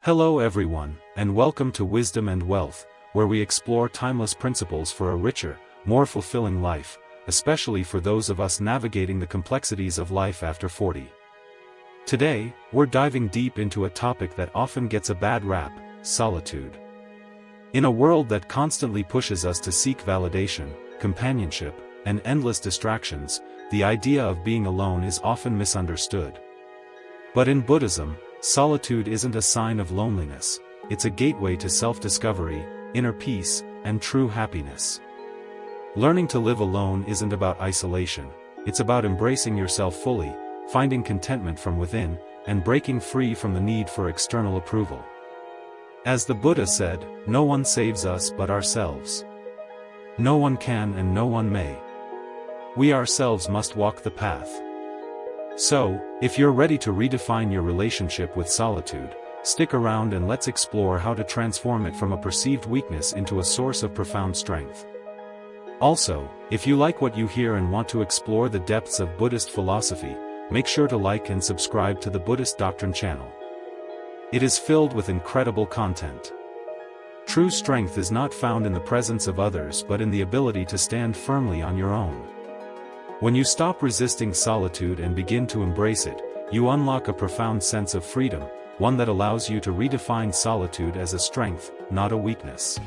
Hello everyone, and welcome to Wisdom and Wealth, where we explore timeless principles for a richer, more fulfilling life, especially for those of us navigating the complexities of life after 40. Today, we're diving deep into a topic that often gets a bad rap: solitude. In a world that constantly pushes us to seek validation, companionship, and endless distractions, the idea of being alone is often misunderstood. But in Buddhism, solitude isn't a sign of loneliness, it's a gateway to self-discovery, inner peace, and true happiness. Learning to live alone isn't about isolation, it's about embracing yourself fully, finding contentment from within, and breaking free from the need for external approval. As the Buddha said, no one saves us but ourselves. No one can and no one may. We ourselves must walk the path. So, if you're ready to redefine your relationship with solitude, stick around and let's explore how to transform it from a perceived weakness into a source of profound strength. Also, if you like what you hear and want to explore the depths of Buddhist philosophy, make sure to like and subscribe to the Buddhist Doctrine channel. It is filled with incredible content. True strength is not found in the presence of others but in the ability to stand firmly on your own. When you stop resisting solitude and begin to embrace it, you unlock a profound sense of freedom, one that allows you to redefine solitude as a strength, not a weakness.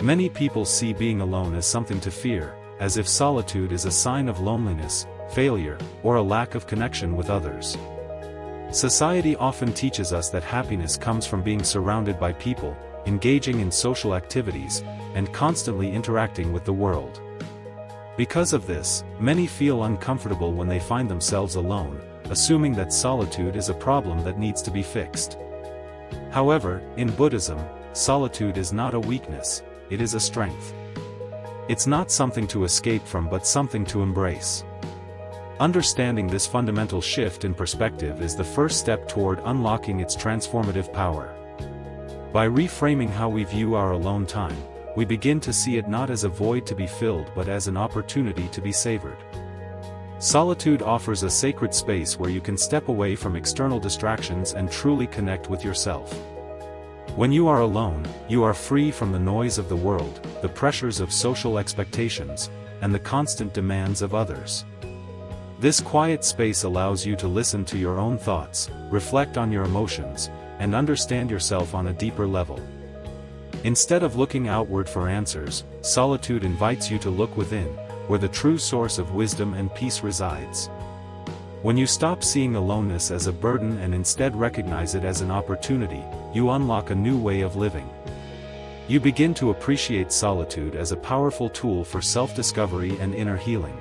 Many people see being alone as something to fear, as if solitude is a sign of loneliness, failure, or a lack of connection with others. Society often teaches us that happiness comes from being surrounded by people, engaging in social activities, and constantly interacting with the world. Because of this, many feel uncomfortable when they find themselves alone, assuming that solitude is a problem that needs to be fixed. However, in Buddhism, solitude is not a weakness, it is a strength. It's not something to escape from but something to embrace. Understanding this fundamental shift in perspective is the first step toward unlocking its transformative power. By reframing how we view our alone time, we begin to see it not as a void to be filled but as an opportunity to be savored. Solitude offers a sacred space where you can step away from external distractions and truly connect with yourself. When you are alone, you are free from the noise of the world, the pressures of social expectations, and the constant demands of others. This quiet space allows you to listen to your own thoughts, reflect on your emotions, and understand yourself on a deeper level. Instead of looking outward for answers, solitude invites you to look within, where the true source of wisdom and peace resides. When you stop seeing aloneness as a burden and instead recognize it as an opportunity, you unlock a new way of living. You begin to appreciate solitude as a powerful tool for self-discovery and inner healing.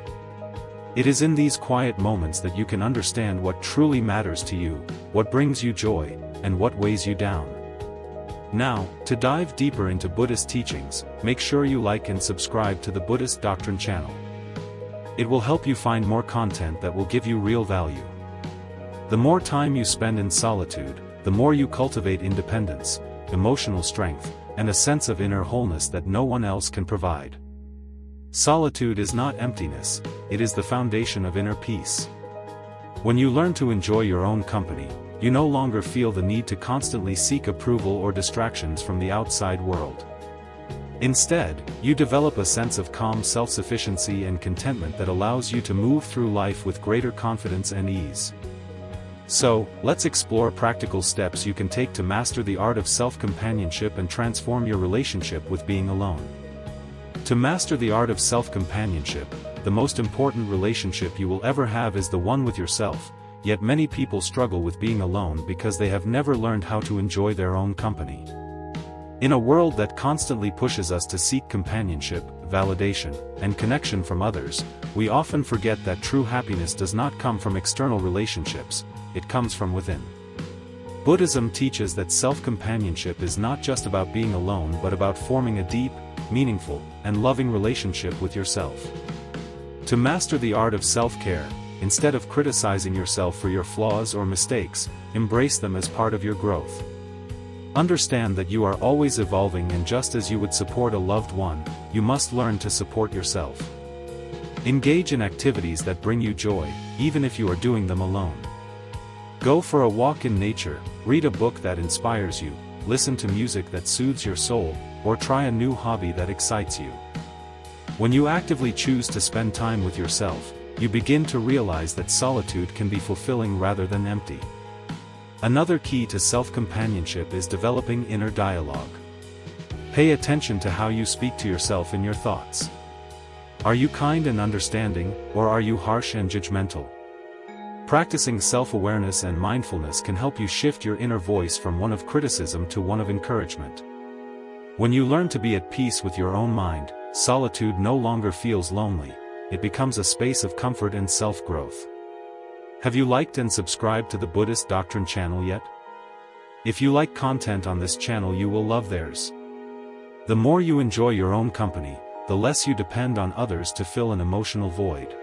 It is in these quiet moments that you can understand what truly matters to you, what brings you joy, and what weighs you down. Now, to dive deeper into Buddhist teachings, make sure you like and subscribe to the Buddhist Doctrine channel. It will help you find more content that will give you real value. The more time you spend in solitude, the more you cultivate independence, emotional strength, and a sense of inner wholeness that no one else can provide. Solitude is not emptiness, it is the foundation of inner peace. When you learn to enjoy your own company, you no longer feel the need to constantly seek approval or distractions from the outside world. Instead, you develop a sense of calm self-sufficiency and contentment that allows you to move through life with greater confidence and ease. So, let's explore practical steps you can take to master the art of self-companionship and transform your relationship with being alone. To master the art of self-companionship, the most important relationship you will ever have is the one with yourself. Yet many people struggle with being alone because they have never learned how to enjoy their own company. In a world that constantly pushes us to seek companionship, validation, and connection from others, we often forget that true happiness does not come from external relationships, it comes from within. Buddhism teaches that self-companionship is not just about being alone but about forming a deep, meaningful, and loving relationship with yourself. To master the art of self-care, instead of criticizing yourself for your flaws or mistakes, embrace them as part of your growth. Understand that you are always evolving, and just as you would support a loved one, you must learn to support yourself. Engage in activities that bring you joy, even if you are doing them alone. Go for a walk in nature, read a book that inspires you, listen to music that soothes your soul, or try a new hobby that excites you. When you actively choose to spend time with yourself, you begin to realize that solitude can be fulfilling rather than empty. Another key to self-companionship is developing inner dialogue. Pay attention to how you speak to yourself in your thoughts. Are you kind and understanding, or are you harsh and judgmental? Practicing self-awareness and mindfulness can help you shift your inner voice from one of criticism to one of encouragement. When you learn to be at peace with your own mind, solitude no longer feels lonely, it becomes a space of comfort and self-growth. Have you liked and subscribed to the Buddhist Doctrine channel yet? If you like content on this channel, you will love theirs. The more you enjoy your own company, the less you depend on others to fill an emotional void.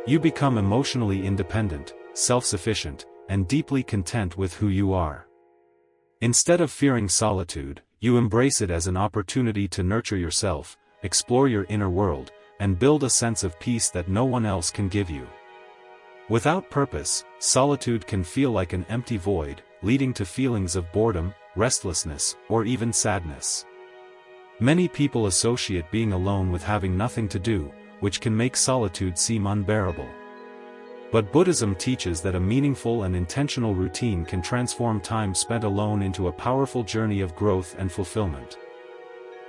You become emotionally independent, self-sufficient, and deeply content with who you are. Instead of fearing solitude, you embrace it as an opportunity to nurture yourself, explore your inner world, and build a sense of peace that no one else can give you. Without purpose, solitude can feel like an empty void, leading to feelings of boredom, restlessness, or even sadness. Many people associate being alone with having nothing to do, which can make solitude seem unbearable. But Buddhism teaches that a meaningful and intentional routine can transform time spent alone into a powerful journey of growth and fulfillment.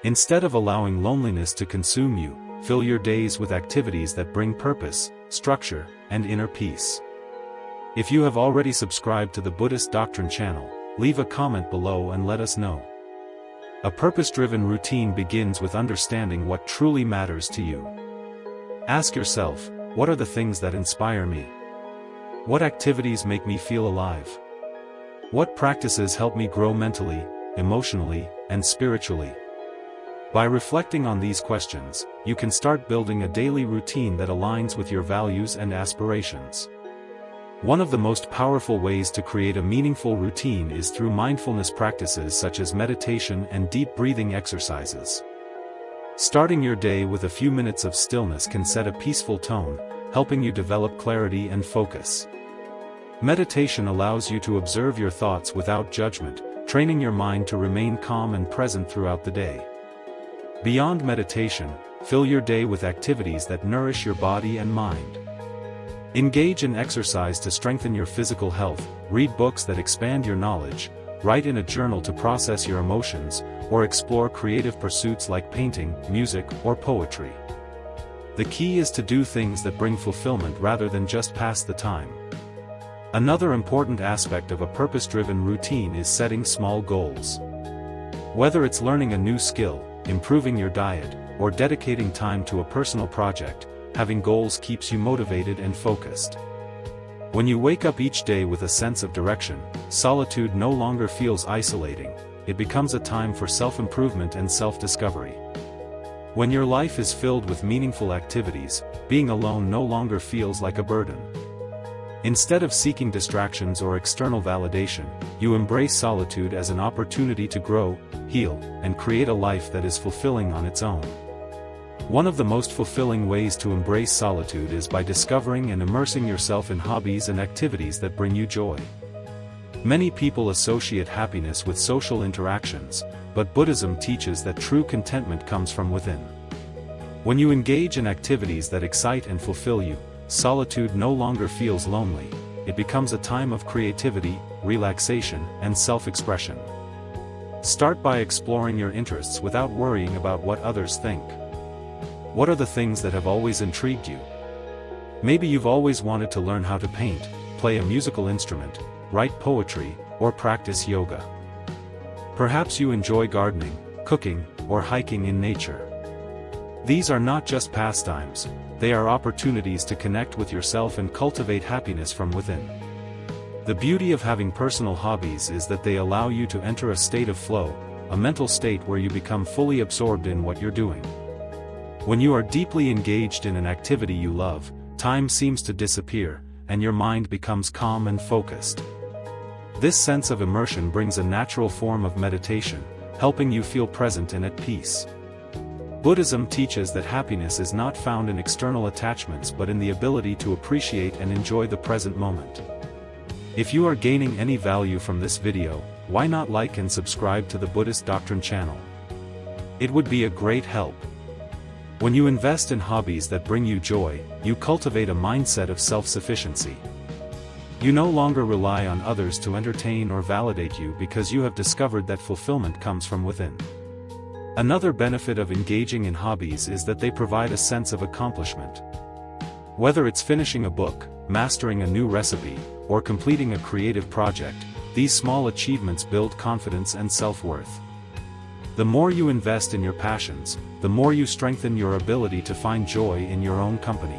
Instead of allowing loneliness to consume you, fill your days with activities that bring purpose, structure, and inner peace. If you have already subscribed to the Buddhist Doctrine channel, leave a comment below and let us know. A purpose-driven routine begins with understanding what truly matters to you. Ask yourself, what are the things that inspire me? What activities make me feel alive? What practices help me grow mentally, emotionally, and spiritually? By reflecting on these questions, you can start building a daily routine that aligns with your values and aspirations. One of the most powerful ways to create a meaningful routine is through mindfulness practices such as meditation and deep breathing exercises. Starting your day with a few minutes of stillness can set a peaceful tone, helping you develop clarity and focus. Meditation allows you to observe your thoughts without judgment, training your mind to remain calm and present throughout the day. Beyond meditation, fill your day with activities that nourish your body and mind. Engage in exercise to strengthen your physical health, read books that expand your knowledge, write in a journal to process your emotions, or explore creative pursuits like painting, music, or poetry. The key is to do things that bring fulfillment rather than just pass the time. Another important aspect of a purpose-driven routine is setting small goals. Whether it's learning a new skill, improving your diet, or dedicating time to a personal project, having goals keeps you motivated and focused. When you wake up each day with a sense of direction, solitude no longer feels isolating, it becomes a time for self-improvement and self-discovery. When your life is filled with meaningful activities, being alone no longer feels like a burden. Instead of seeking distractions or external validation, you embrace solitude as an opportunity to grow, heal, and create a life that is fulfilling on its own. One of the most fulfilling ways to embrace solitude is by discovering and immersing yourself in hobbies and activities that bring you joy. Many people associate happiness with social interactions, but Buddhism teaches that true contentment comes from within. When you engage in activities that excite and fulfill you, solitude no longer feels lonely, it becomes a time of creativity, relaxation, and self-expression. Start by exploring your interests without worrying about what others think. What are the things that have always intrigued you? Maybe you've always wanted to learn how to paint, play a musical instrument, write poetry, or practice yoga. Perhaps you enjoy gardening, cooking, or hiking in nature. These are not just pastimes, they are opportunities to connect with yourself and cultivate happiness from within. The beauty of having personal hobbies is that they allow you to enter a state of flow, a mental state where you become fully absorbed in what you're doing. When you are deeply engaged in an activity you love, time seems to disappear, and your mind becomes calm and focused. This sense of immersion brings a natural form of meditation, helping you feel present and at peace. Buddhism teaches that happiness is not found in external attachments but in the ability to appreciate and enjoy the present moment. If you are gaining any value from this video, why not like and subscribe to the Buddhist Doctrine channel? It would be a great help. When you invest in hobbies that bring you joy, you cultivate a mindset of self-sufficiency. You no longer rely on others to entertain or validate you because you have discovered that fulfillment comes from within. Another benefit of engaging in hobbies is that they provide a sense of accomplishment. Whether it's finishing a book, mastering a new recipe, or completing a creative project, these small achievements build confidence and self-worth. The more you invest in your passions, the more you strengthen your ability to find joy in your own company.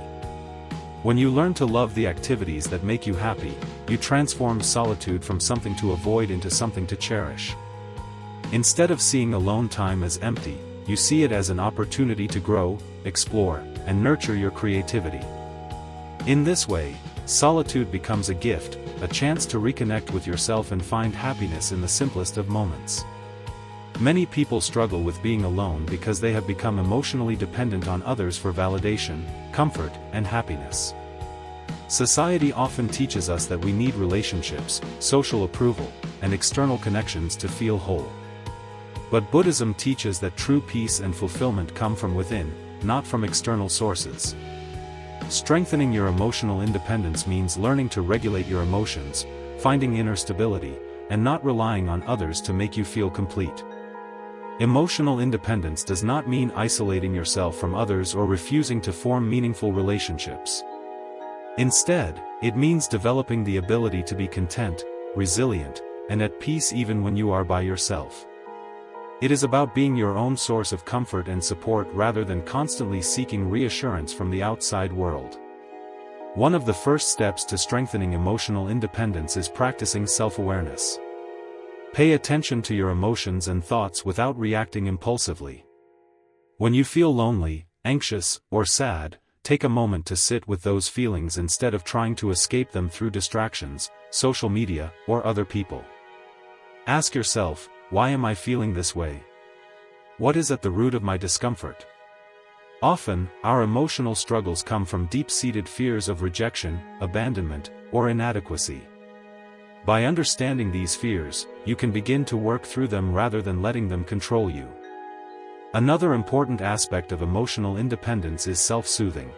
When you learn to love the activities that make you happy, you transform solitude from something to avoid into something to cherish. Instead of seeing alone time as empty, you see it as an opportunity to grow, explore, and nurture your creativity. In this way, solitude becomes a gift, a chance to reconnect with yourself and find happiness in the simplest of moments. Many people struggle with being alone because they have become emotionally dependent on others for validation, comfort, and happiness. Society often teaches us that we need relationships, social approval, and external connections to feel whole. But Buddhism teaches that true peace and fulfillment come from within, not from external sources. Strengthening your emotional independence means learning to regulate your emotions, finding inner stability, and not relying on others to make you feel complete. Emotional independence does not mean isolating yourself from others or refusing to form meaningful relationships. Instead, it means developing the ability to be content, resilient, and at peace even when you are by yourself. It is about being your own source of comfort and support rather than constantly seeking reassurance from the outside world. One of the first steps to strengthening emotional independence is practicing self-awareness. Pay attention to your emotions and thoughts without reacting impulsively. When you feel lonely, anxious, or sad, take a moment to sit with those feelings instead of trying to escape them through distractions, social media, or other people. Ask yourself, why am I feeling this way? What is at the root of my discomfort? Often, our emotional struggles come from deep-seated fears of rejection, abandonment, or inadequacy. By understanding these fears, you can begin to work through them rather than letting them control you. Another important aspect of emotional independence is self-soothing.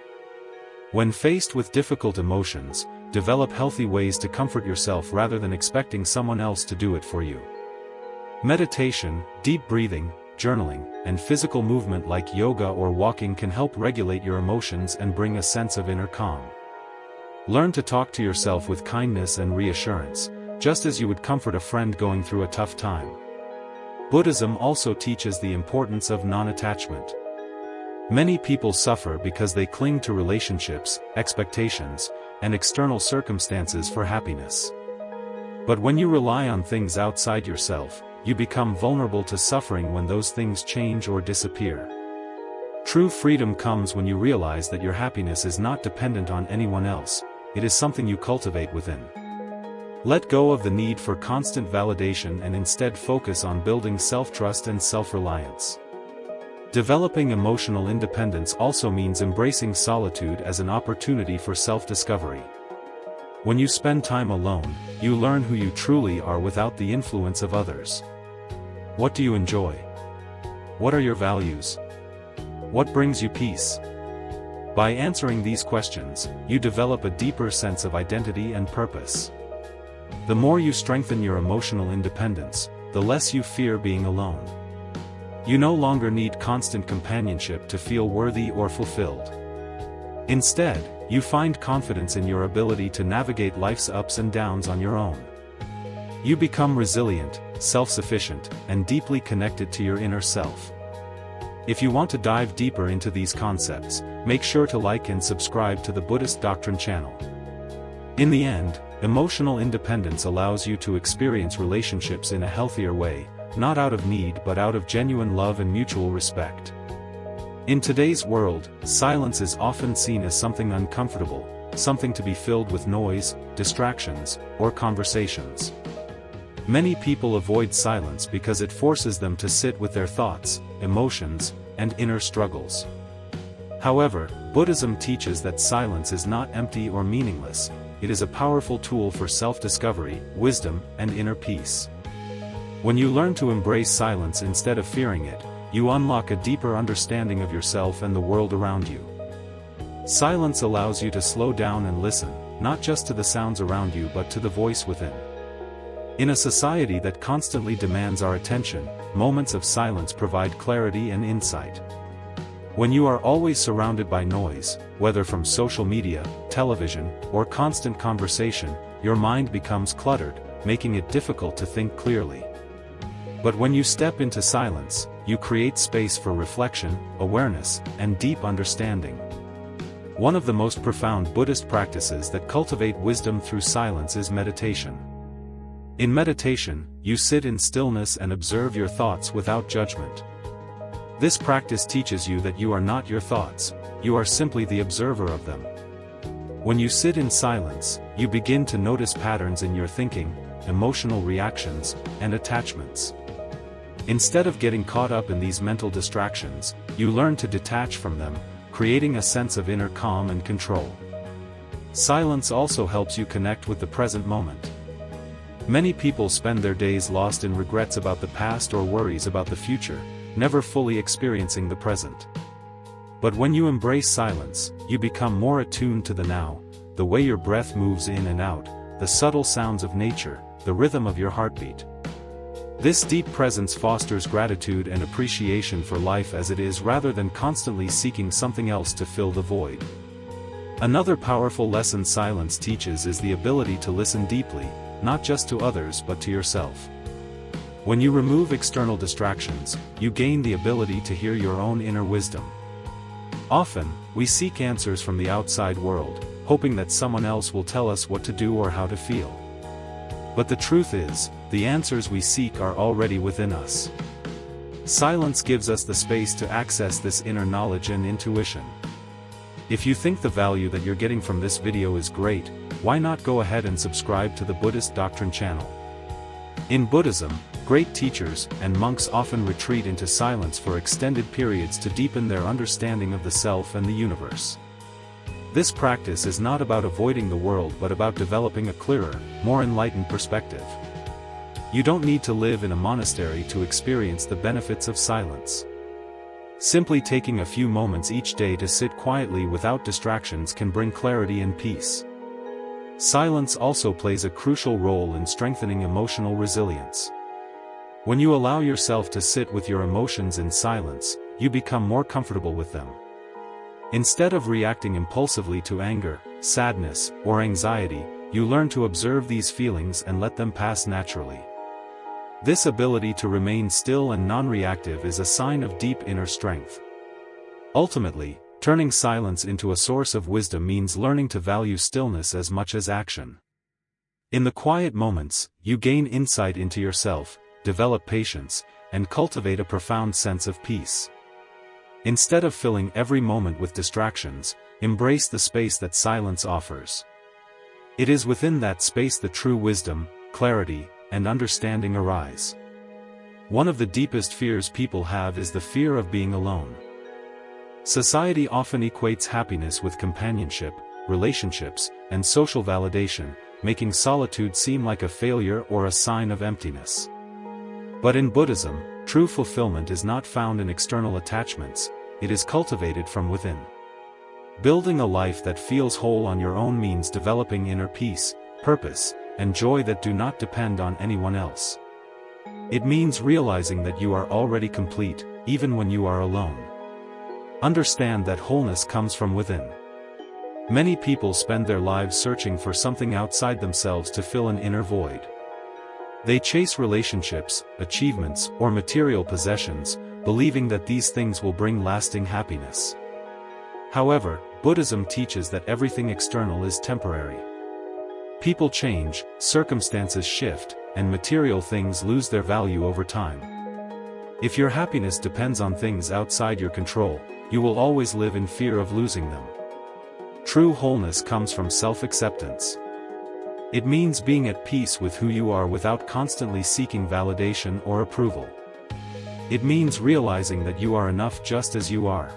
When faced with difficult emotions, develop healthy ways to comfort yourself rather than expecting someone else to do it for you. Meditation, deep breathing, journaling, and physical movement like yoga or walking can help regulate your emotions and bring a sense of inner calm. Learn to talk to yourself with kindness and reassurance, just as you would comfort a friend going through a tough time. Buddhism also teaches the importance of non-attachment. Many people suffer because they cling to relationships, expectations, and external circumstances for happiness. But when you rely on things outside yourself, you become vulnerable to suffering when those things change or disappear. True freedom comes when you realize that your happiness is not dependent on anyone else, it is something you cultivate within. Let go of the need for constant validation and instead focus on building self-trust and self-reliance. Developing emotional independence also means embracing solitude as an opportunity for self-discovery. When you spend time alone, you learn who you truly are without the influence of others. What do you enjoy? What are your values? What brings you peace? By answering these questions, you develop a deeper sense of identity and purpose. The more you strengthen your emotional independence, the less you fear being alone. You no longer need constant companionship to feel worthy or fulfilled. Instead, you find confidence in your ability to navigate life's ups and downs on your own. You become resilient, self-sufficient, and deeply connected to your inner self. If you want to dive deeper into these concepts, make sure to like and subscribe to the Buddhist Doctrine channel. In the end, emotional independence allows you to experience relationships in a healthier way, not out of need but out of genuine love and mutual respect. In today's world, silence is often seen as something uncomfortable, something to be filled with noise, distractions, or conversations. Many people avoid silence because it forces them to sit with their thoughts, emotions, and inner struggles. However, Buddhism teaches that silence is not empty or meaningless, it is a powerful tool for self-discovery, wisdom, and inner peace. When you learn to embrace silence instead of fearing it, you unlock a deeper understanding of yourself and the world around you. Silence allows you to slow down and listen, not just to the sounds around you but to the voice within. In a society that constantly demands our attention, moments of silence provide clarity and insight. When you are always surrounded by noise, whether from social media, television, or constant conversation, your mind becomes cluttered, making it difficult to think clearly. But when you step into silence, you create space for reflection, awareness, and deep understanding. One of the most profound Buddhist practices that cultivate wisdom through silence is meditation. In meditation, you sit in stillness and observe your thoughts without judgment. This practice teaches you that you are not your thoughts, you are simply the observer of them. When you sit in silence, you begin to notice patterns in your thinking, emotional reactions, and attachments. Instead of getting caught up in these mental distractions, you learn to detach from them, creating a sense of inner calm and control. Silence also helps you connect with the present moment. Many people spend their days lost in regrets about the past or worries about the future, never fully experiencing the present. But when you embrace silence, you become more attuned to the now, the way your breath moves in and out, the subtle sounds of nature, the rhythm of your heartbeat. This deep presence fosters gratitude and appreciation for life as it is rather than constantly seeking something else to fill the void. Another powerful lesson silence teaches is the ability to listen deeply, not just to others but to yourself. When you remove external distractions, you gain the ability to hear your own inner wisdom. Often, we seek answers from the outside world, hoping that someone else will tell us what to do or how to feel. But the truth is, the answers we seek are already within us. Silence gives us the space to access this inner knowledge and intuition. If you think the value that you're getting from this video is great, why not go ahead and subscribe to the Buddhist Doctrine channel? In Buddhism, great teachers and monks often retreat into silence for extended periods to deepen their understanding of the self and the universe. This practice is not about avoiding the world but about developing a clearer, more enlightened perspective. You don't need to live in a monastery to experience the benefits of silence. Simply taking a few moments each day to sit quietly without distractions can bring clarity and peace. Silence also plays a crucial role in strengthening emotional resilience. When you allow yourself to sit with your emotions in silence, you become more comfortable with them. Instead of reacting impulsively to anger, sadness, or anxiety, you learn to observe these feelings and let them pass naturally. This ability to remain still and non-reactive is a sign of deep inner strength. Ultimately, turning silence into a source of wisdom means learning to value stillness as much as action. In the quiet moments, you gain insight into yourself, develop patience, and cultivate a profound sense of peace. Instead of filling every moment with distractions, embrace the space that silence offers. It is within that space the true wisdom, clarity, and understanding arise. One of the deepest fears people have is the fear of being alone. Society often equates happiness with companionship, relationships, and social validation, making solitude seem like a failure or a sign of emptiness. But in Buddhism, true fulfillment is not found in external attachments, it is cultivated from within. Building a life that feels whole on your own means developing inner peace, purpose, and joy that do not depend on anyone else. It means realizing that you are already complete, even when you are alone. Understand that wholeness comes from within. Many people spend their lives searching for something outside themselves to fill an inner void. They chase relationships, achievements, or material possessions, believing that these things will bring lasting happiness. However, Buddhism teaches that everything external is temporary. People change, circumstances shift, and material things lose their value over time. If your happiness depends on things outside your control, you will always live in fear of losing them. True wholeness comes from self-acceptance. It means being at peace with who you are without constantly seeking validation or approval. It means realizing that you are enough just as you are.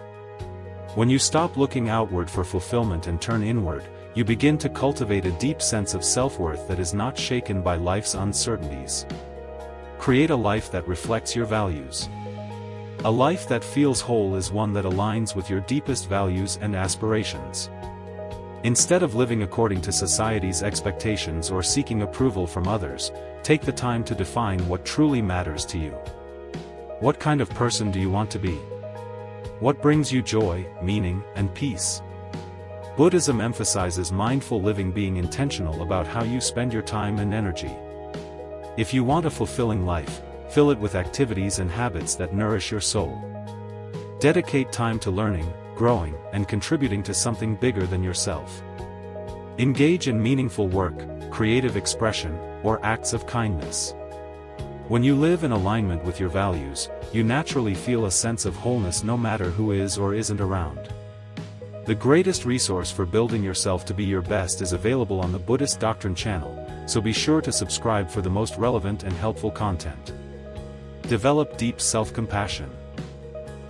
When you stop looking outward for fulfillment and turn inward, you begin to cultivate a deep sense of self-worth that is not shaken by life's uncertainties. Create a life that reflects your values. A life that feels whole is one that aligns with your deepest values and aspirations. Instead of living according to society's expectations or seeking approval from others, take the time to define what truly matters to you. What kind of person do you want to be? What brings you joy, meaning, and peace? Buddhism emphasizes mindful living, being intentional about how you spend your time and energy. If you want a fulfilling life, fill it with activities and habits that nourish your soul. Dedicate time to learning, growing, and contributing to something bigger than yourself. Engage in meaningful work, creative expression, or acts of kindness. When you live in alignment with your values, you naturally feel a sense of wholeness no matter who is or isn't around. The greatest resource for building yourself to be your best is available on the Buddhist Doctrine channel, so be sure to subscribe for the most relevant and helpful content. Develop deep self-compassion.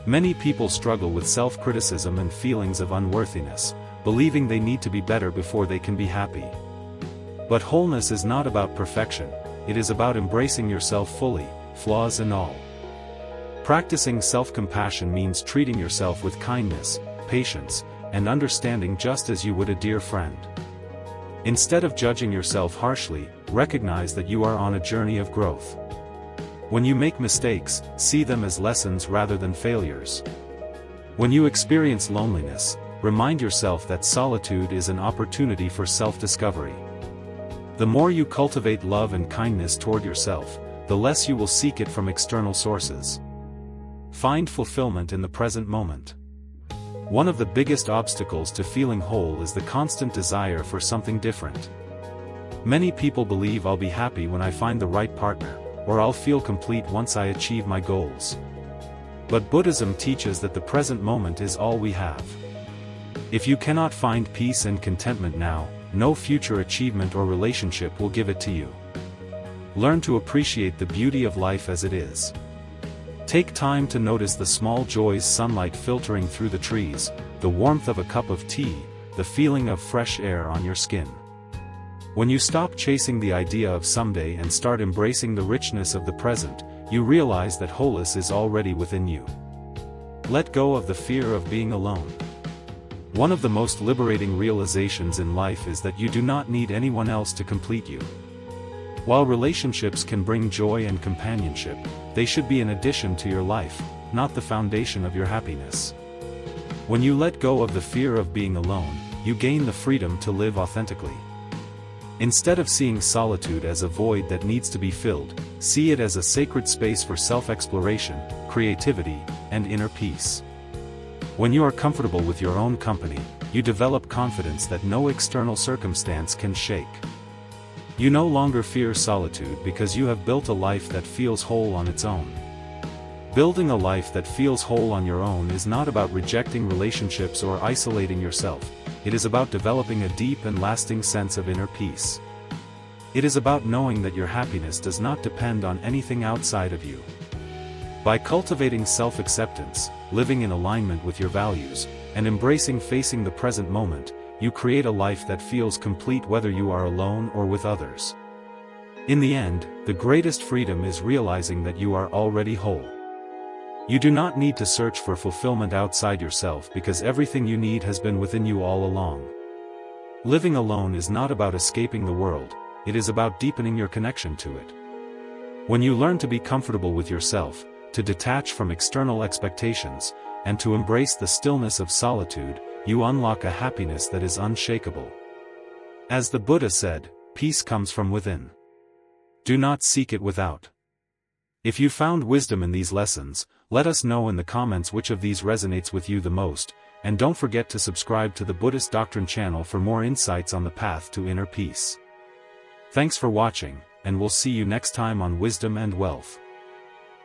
Many people struggle with self-criticism and feelings of unworthiness, believing they need to be better before they can be happy. But wholeness is not about perfection, it is about embracing yourself fully, flaws and all. Practicing self-compassion means treating yourself with kindness, patience, and understanding just as you would a dear friend. Instead of judging yourself harshly, recognize that you are on a journey of growth. When you make mistakes, see them as lessons rather than failures. When you experience loneliness, remind yourself that solitude is an opportunity for self-discovery. The more you cultivate love and kindness toward yourself, the less you will seek it from external sources. Find fulfillment in the present moment. One of the biggest obstacles to feeling whole is the constant desire for something different. Many people believe I'll be happy when I find the right partner, or I'll feel complete once I achieve my goals. But Buddhism teaches that the present moment is all we have. If you cannot find peace and contentment now, no future achievement or relationship will give it to you. Learn to appreciate the beauty of life as it is. Take time to notice the small joys: sunlight filtering through the trees, the warmth of a cup of tea, the feeling of fresh air on your skin. When you stop chasing the idea of someday and start embracing the richness of the present, you realize that wholeness is already within you. Let go of the fear of being alone. One of the most liberating realizations in life is that you do not need anyone else to complete you. While relationships can bring joy and companionship, they should be an addition to your life, not the foundation of your happiness. When you let go of the fear of being alone, you gain the freedom to live authentically. Instead of seeing solitude as a void that needs to be filled, see it as a sacred space for self-exploration, creativity, and inner peace. When you are comfortable with your own company, you develop confidence that no external circumstance can shake. You no longer fear solitude because you have built a life that feels whole on its own. Building a life that feels whole on your own is not about rejecting relationships or isolating yourself, it is about developing a deep and lasting sense of inner peace. It is about knowing that your happiness does not depend on anything outside of you. By cultivating self-acceptance, living in alignment with your values, and embracing facing the present moment, you create a life that feels complete whether you are alone or with others. In the end, the greatest freedom is realizing that you are already whole. You do not need to search for fulfillment outside yourself because everything you need has been within you all along. Living alone is not about escaping the world, it is about deepening your connection to it. When you learn to be comfortable with yourself, to detach from external expectations, and to embrace the stillness of solitude, you unlock a happiness that is unshakable. As the Buddha said, peace comes from within. Do not seek it without. If you found wisdom in these lessons, let us know in the comments which of these resonates with you the most, and don't forget to subscribe to the Buddhist Doctrine channel for more insights on the path to inner peace. Thanks for watching, and we'll see you next time on Wisdom and Wealth.